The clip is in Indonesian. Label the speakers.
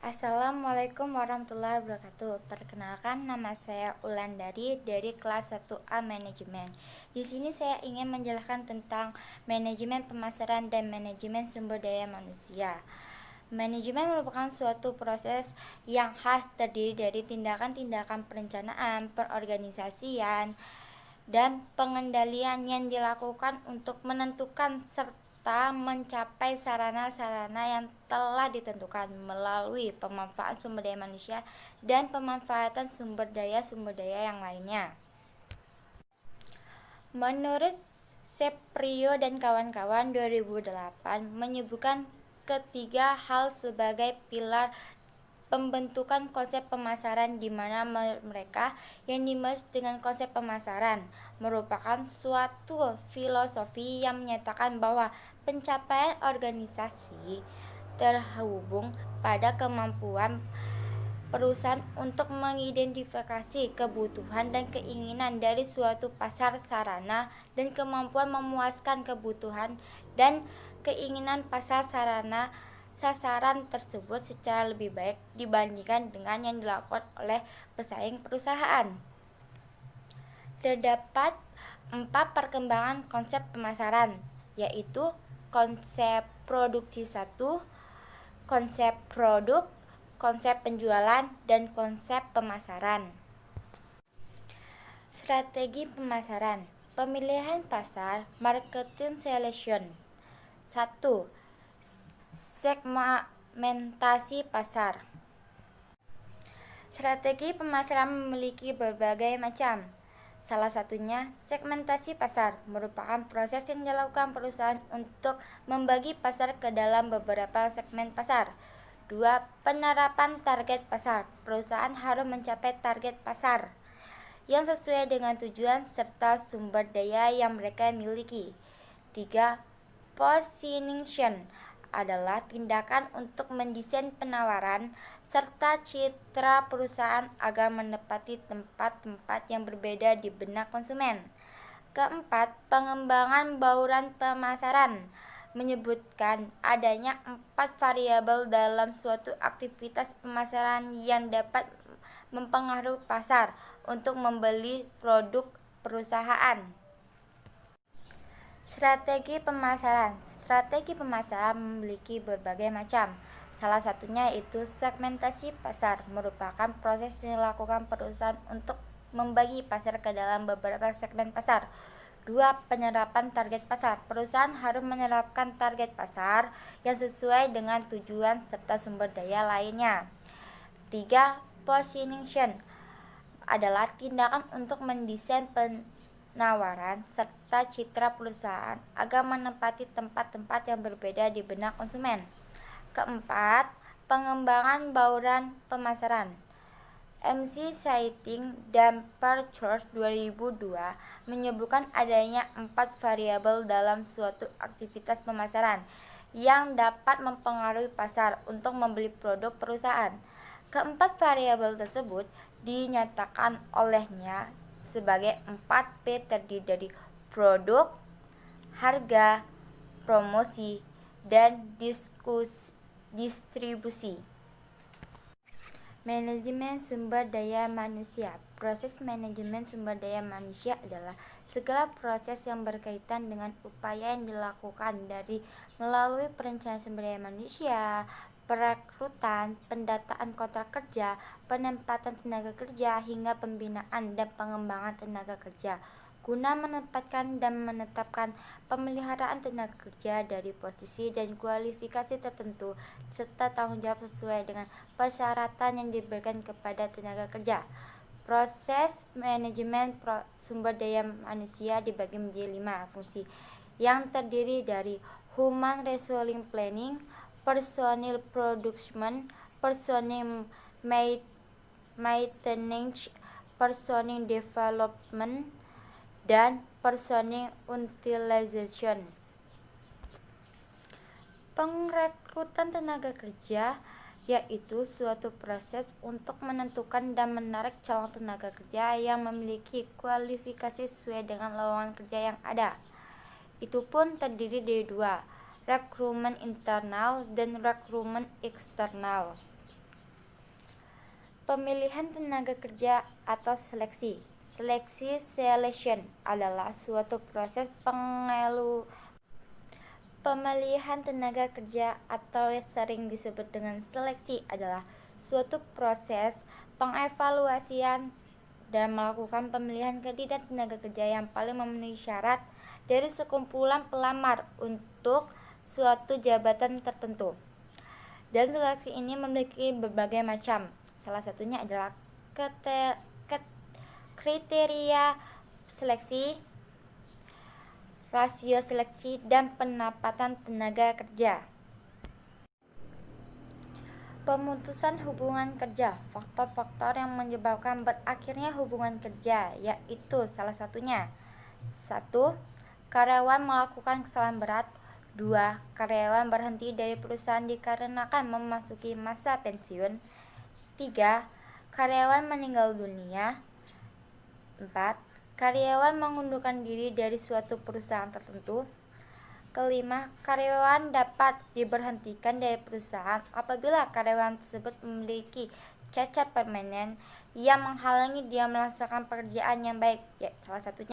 Speaker 1: Assalamualaikum warahmatullahi wabarakatuh. Perkenalkan, nama saya Ulandari dari kelas 1A Manajemen. Di sini saya ingin menjelaskan tentang manajemen pemasaran dan manajemen sumber daya manusia. Manajemen merupakan suatu proses yang khas terdiri dari tindakan-tindakan perencanaan, perorganisasian, dan pengendalian yang dilakukan untuk menentukan serta mencapai sarana-sarana yang telah ditentukan melalui pemanfaatan sumber daya manusia dan pemanfaatan sumber daya yang lainnya. Menurut Seprio dan kawan-kawan 2008 menyebutkan ketiga hal sebagai pilar pembentukan konsep pemasaran, di mana mereka yang dimaksud dengan konsep pemasaran merupakan suatu filosofi yang menyatakan bahwa pencapaian organisasi terhubung pada kemampuan perusahaan untuk mengidentifikasi kebutuhan dan keinginan dari suatu pasar sarana dan kemampuan memuaskan kebutuhan dan keinginan pasar sarana sasaran tersebut secara lebih baik dibandingkan dengan yang dilakukan oleh pesaing perusahaan. Terdapat 4 perkembangan konsep pemasaran, yaitu konsep produksi 1, konsep produk, konsep penjualan, dan konsep pemasaran. Strategi pemasaran, pemilihan pasar, marketing selection. 1. Segmentasi pasar. Strategi pemasaran memiliki berbagai macam. Salah satunya, segmentasi pasar merupakan proses yang dilakukan perusahaan untuk membagi pasar ke dalam beberapa segmen pasar. 2. Penerapan target pasar. Perusahaan harus mencapai target pasar yang sesuai dengan tujuan serta sumber daya yang mereka miliki. 3. Positioning adalah tindakan untuk mendesain penawaran serta citra perusahaan agar menempati tempat-tempat yang berbeda di benak konsumen. Keempat, pengembangan bauran pemasaran menyebutkan adanya 4 variabel dalam suatu aktivitas pemasaran yang dapat mempengaruhi pasar untuk membeli produk perusahaan. Strategi pemasaran. Strategi pemasaran memiliki berbagai macam. Salah satunya yaitu segmentasi pasar, merupakan proses yang dilakukan perusahaan untuk membagi pasar ke dalam beberapa segmen pasar. 2. Penerapan target pasar. Perusahaan harus menerapkan target pasar yang sesuai dengan tujuan serta sumber daya lainnya. 3. Positioning adalah tindakan untuk mendesain penawaran serta citra perusahaan agar menempati tempat-tempat yang berbeda di benak konsumen. Keempat, pengembangan bauran pemasaran. MC Citing dan Parchurch 2002 menyebutkan adanya 4 variabel dalam suatu aktivitas pemasaran yang dapat mempengaruhi pasar untuk membeli produk perusahaan. Keempat variabel tersebut dinyatakan olehnya sebagai 4P, terdiri dari produk, harga, promosi, dan distribusi. Manajemen sumber daya manusia. Proses manajemen sumber daya manusia adalah segala proses yang berkaitan dengan upaya yang dilakukan dari melalui perencanaan sumber daya manusia, perekrutan, pendataan kontrak kerja, penempatan tenaga kerja, hingga pembinaan dan pengembangan tenaga kerja, guna menempatkan dan menetapkan pemeliharaan tenaga kerja dari posisi dan kualifikasi tertentu serta tanggung jawab sesuai dengan persyaratan yang diberikan kepada tenaga kerja. Proses manajemen sumber daya manusia dibagi menjadi 5 fungsi yang terdiri dari human resource planning, personal production, personal maintenance, personal development, dan personal utilization. Pengrekrutan tenaga kerja yaitu suatu proses untuk menentukan dan menarik calon tenaga kerja yang memiliki kualifikasi sesuai dengan lowongan kerja yang ada. Itu pun terdiri dari 2, rekrutmen internal dan rekrutmen eksternal. Pemilihan tenaga kerja atau seleksi. Seleksi selection adalah suatu proses pemilihan tenaga kerja atau yang sering disebut dengan seleksi adalah suatu proses pengevaluasian dan melakukan pemilihan kandidat tenaga kerja yang paling memenuhi syarat dari sekumpulan pelamar untuk suatu jabatan tertentu. Dan seleksi ini memiliki berbagai macam. Salah satunya adalah kriteria seleksi, rasio seleksi, dan penempatan tenaga kerja. Pemutusan hubungan kerja. Faktor-faktor yang menyebabkan berakhirnya hubungan kerja yaitu salah satunya 1. Karyawan melakukan kesalahan berat. 2. Karyawan berhenti dari perusahaan dikarenakan memasuki masa pensiun. 3. Karyawan meninggal dunia. 4. Karyawan mengundurkan diri dari suatu perusahaan tertentu. Kelima, karyawan dapat diberhentikan dari perusahaan apabila karyawan tersebut memiliki cacat permanen yang menghalangi dia melaksanakan pekerjaan yang baik. Ya, salah satunya